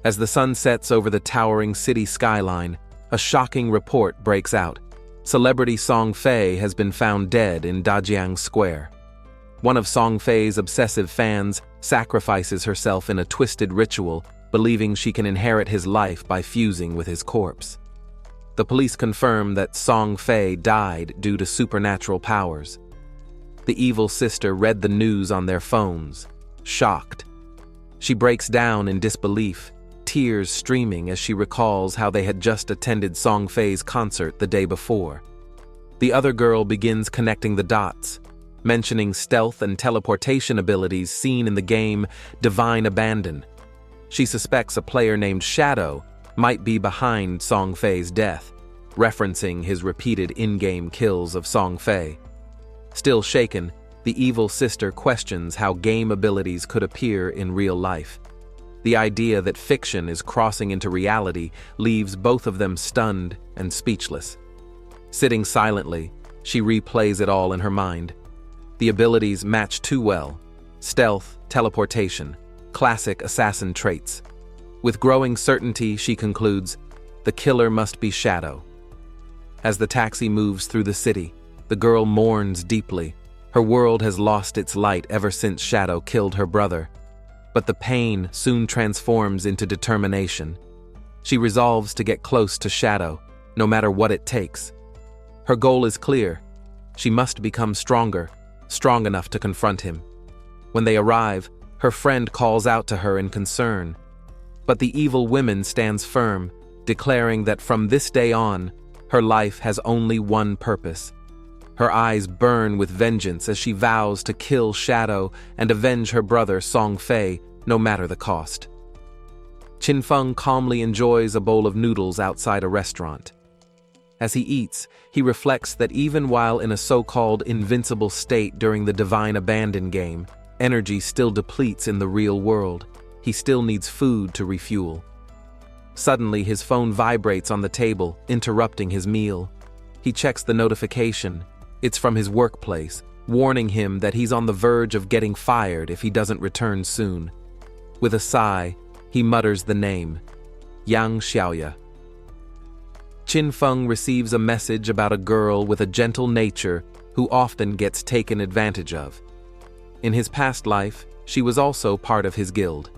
As the sun sets over the towering city skyline, a shocking report breaks out. Celebrity Song Fei has been found dead in Dajiang Square. One of Song Fei's obsessive fans sacrifices herself in a twisted ritual, believing she can inherit his life by fusing with his corpse. The police confirm that Song Fei died due to supernatural powers. The evil sister read the news on their phones, shocked. She breaks down in disbelief, tears streaming as she recalls how they had just attended Song Fei's concert the day before. The other girl begins connecting the dots, mentioning stealth and teleportation abilities seen in the game Divine Abandon. She suspects a player named Shadow might be behind Song Fei's death, referencing his repeated in-game kills of Song Fei. Still shaken, the evil sister questions how game abilities could appear in real life. The idea that fiction is crossing into reality leaves both of them stunned and speechless. Sitting silently, she replays it all in her mind. The abilities match too well: stealth, teleportation, classic assassin traits. With growing certainty, she concludes, the killer must be Shadow. As the taxi moves through the city, the girl mourns deeply. Her world has lost its light ever since Shadow killed her brother. But the pain soon transforms into determination. She resolves to get close to Shadow, no matter what it takes. Her goal is clear. She must become stronger, strong enough to confront him. When they arrive, her friend calls out to her in concern. But the evil woman stands firm, declaring that from this day on, her life has only one purpose. Her eyes burn with vengeance as she vows to kill Shadow and avenge her brother Song Fei, no matter the cost. Qin Feng calmly enjoys a bowl of noodles outside a restaurant. As he eats, he reflects that even while in a so-called invincible state during the Divine Abandon game, energy still depletes in the real world. He still needs food to refuel. Suddenly, his phone vibrates on the table, interrupting his meal. He checks the notification. It's from his workplace, warning him that he's on the verge of getting fired if he doesn't return soon. With a sigh, he mutters the name, Yang Xiaoya. Qin Feng receives a message about a girl with a gentle nature who often gets taken advantage of. In his past life, she was also part of his guild.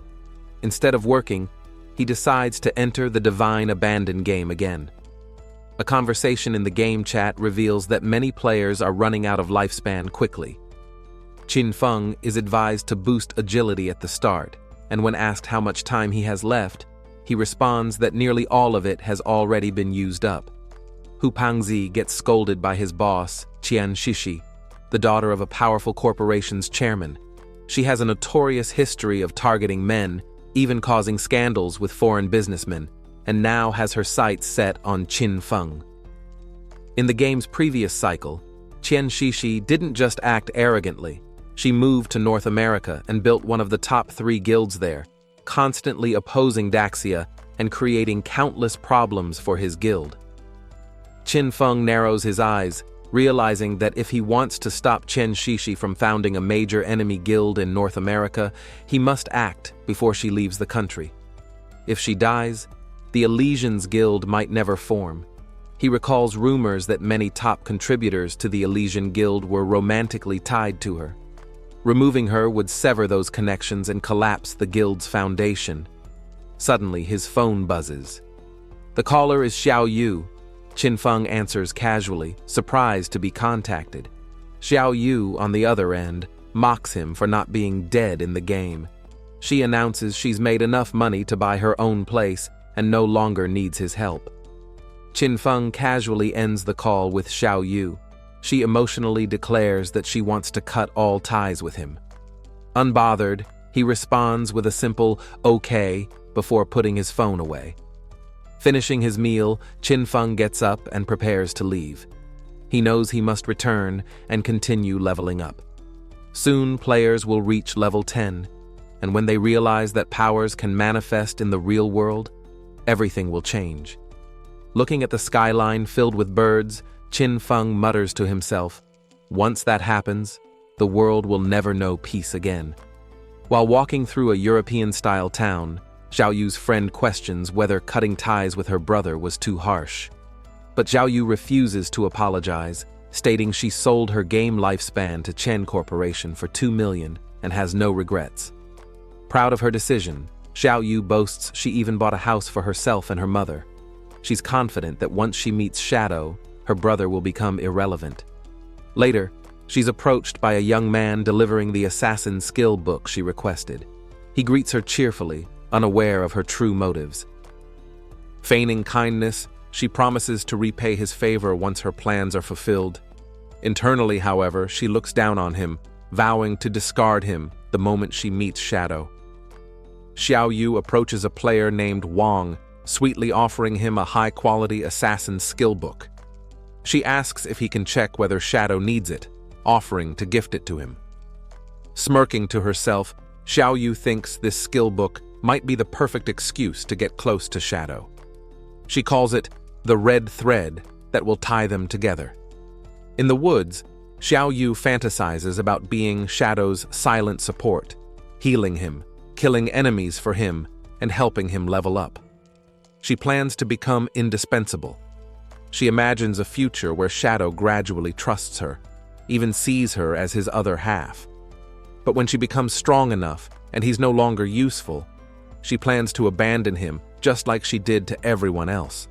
Instead of working, he decides to enter the Divine Abandon game again. A conversation in the game chat reveals that many players are running out of lifespan quickly. Qin Feng is advised to boost agility at the start, and when asked how much time he has left, he responds that nearly all of it has already been used up. Hu Pangzi gets scolded by his boss, Qian Shishi, the daughter of a powerful corporation's chairman. She has a notorious history of targeting men, even causing scandals with foreign businessmen, and now has her sights set on Qin Feng. In the game's previous cycle, Qian Shishi didn't just act arrogantly. She moved to North America and built one of the top 3 guilds there, constantly opposing Daxia and creating countless problems for his guild. Qin Feng narrows his eyes, realizing that if he wants to stop Qian Shishi from founding a major enemy guild in North America, he must act before she leaves the country. If she dies, the Elysians Guild might never form. He recalls rumors that many top contributors to the Elysian Guild were romantically tied to her. Removing her would sever those connections and collapse the guild's foundation. Suddenly, his phone buzzes. The caller is Xiao Yu. Qin Feng answers casually, surprised to be contacted. Xiao Yu, on the other end, mocks him for not being dead in the game. She announces she's made enough money to buy her own place and no longer needs his help. Qin Feng casually ends the call with Xiao Yu. She emotionally declares that she wants to cut all ties with him. Unbothered, he responds with a simple "okay" before putting his phone away. Finishing his meal, Qin Feng gets up and prepares to leave. He knows he must return and continue leveling up. Soon, players will reach level 10, and when they realize that powers can manifest in the real world, everything will change. Looking at the skyline filled with birds, Qin Feng mutters to himself, once that happens, the world will never know peace again. While walking through a European-style town, Xiao Yu's friend questions whether cutting ties with her brother was too harsh. But Xiao Yu refuses to apologize, stating she sold her game lifespan to Chen Corporation for 2 million and has no regrets. Proud of her decision, Xiao Yu boasts she even bought a house for herself and her mother. She's confident that once she meets Shadow, her brother will become irrelevant. Later, she's approached by a young man delivering the assassin skill book she requested. He greets her cheerfully, unaware of her true motives. Feigning kindness, she promises to repay his favor once her plans are fulfilled. Internally, however, she looks down on him, vowing to discard him the moment she meets Shadow. Xiao Yu approaches a player named Wang, sweetly offering him a high-quality assassin skill book. She asks if he can check whether Shadow needs it, offering to gift it to him. Smirking to herself, Xiao Yu thinks this skill book might be the perfect excuse to get close to Shadow. She calls it the red thread that will tie them together. In the woods, Xiao Yu fantasizes about being Shadow's silent support, healing him, killing enemies for him, and helping him level up. She plans to become indispensable. She imagines a future where Shadow gradually trusts her, even sees her as his other half. But when she becomes strong enough and he's no longer useful, she plans to abandon him just like she did to everyone else.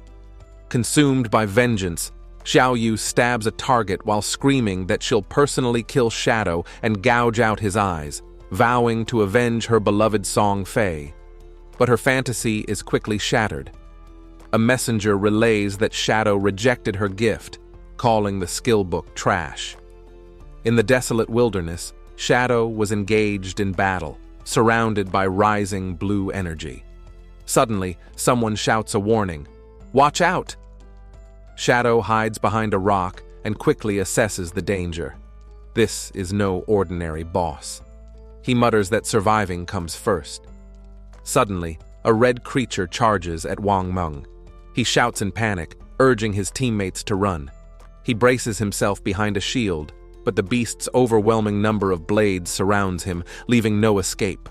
Consumed by vengeance, Xiao Yu stabs a target while screaming that she'll personally kill Shadow and gouge out his eyes, vowing to avenge her beloved Song Fei. But her fantasy is quickly shattered. A messenger relays that Shadow rejected her gift, calling the skill book trash. In the desolate wilderness, Shadow was engaged in battle, surrounded by rising blue energy. Suddenly, someone shouts a warning, "Watch out!" Shadow hides behind a rock and quickly assesses the danger. This is no ordinary boss. He mutters that surviving comes first. Suddenly, a red creature charges at Wang Meng. He shouts in panic, urging his teammates to run. He braces himself behind a shield, but the beast's overwhelming number of blades surrounds him, leaving no escape.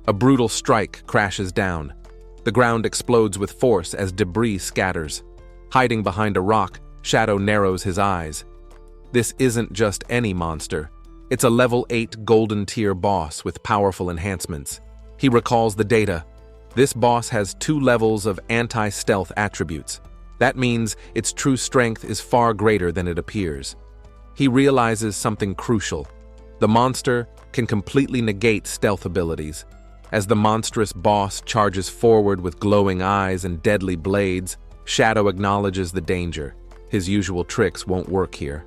A brutal strike crashes down. The ground explodes with force as debris scatters. Hiding behind a rock, Shadow narrows his eyes. This isn't just any monster. It's a level 8 golden tier boss with powerful enhancements. He recalls the data. This boss has 2 levels of anti-stealth attributes. That means its true strength is far greater than it appears. He realizes something crucial. The monster can completely negate stealth abilities. As the monstrous boss charges forward with glowing eyes and deadly blades, Shadow acknowledges the danger. His usual tricks won't work here.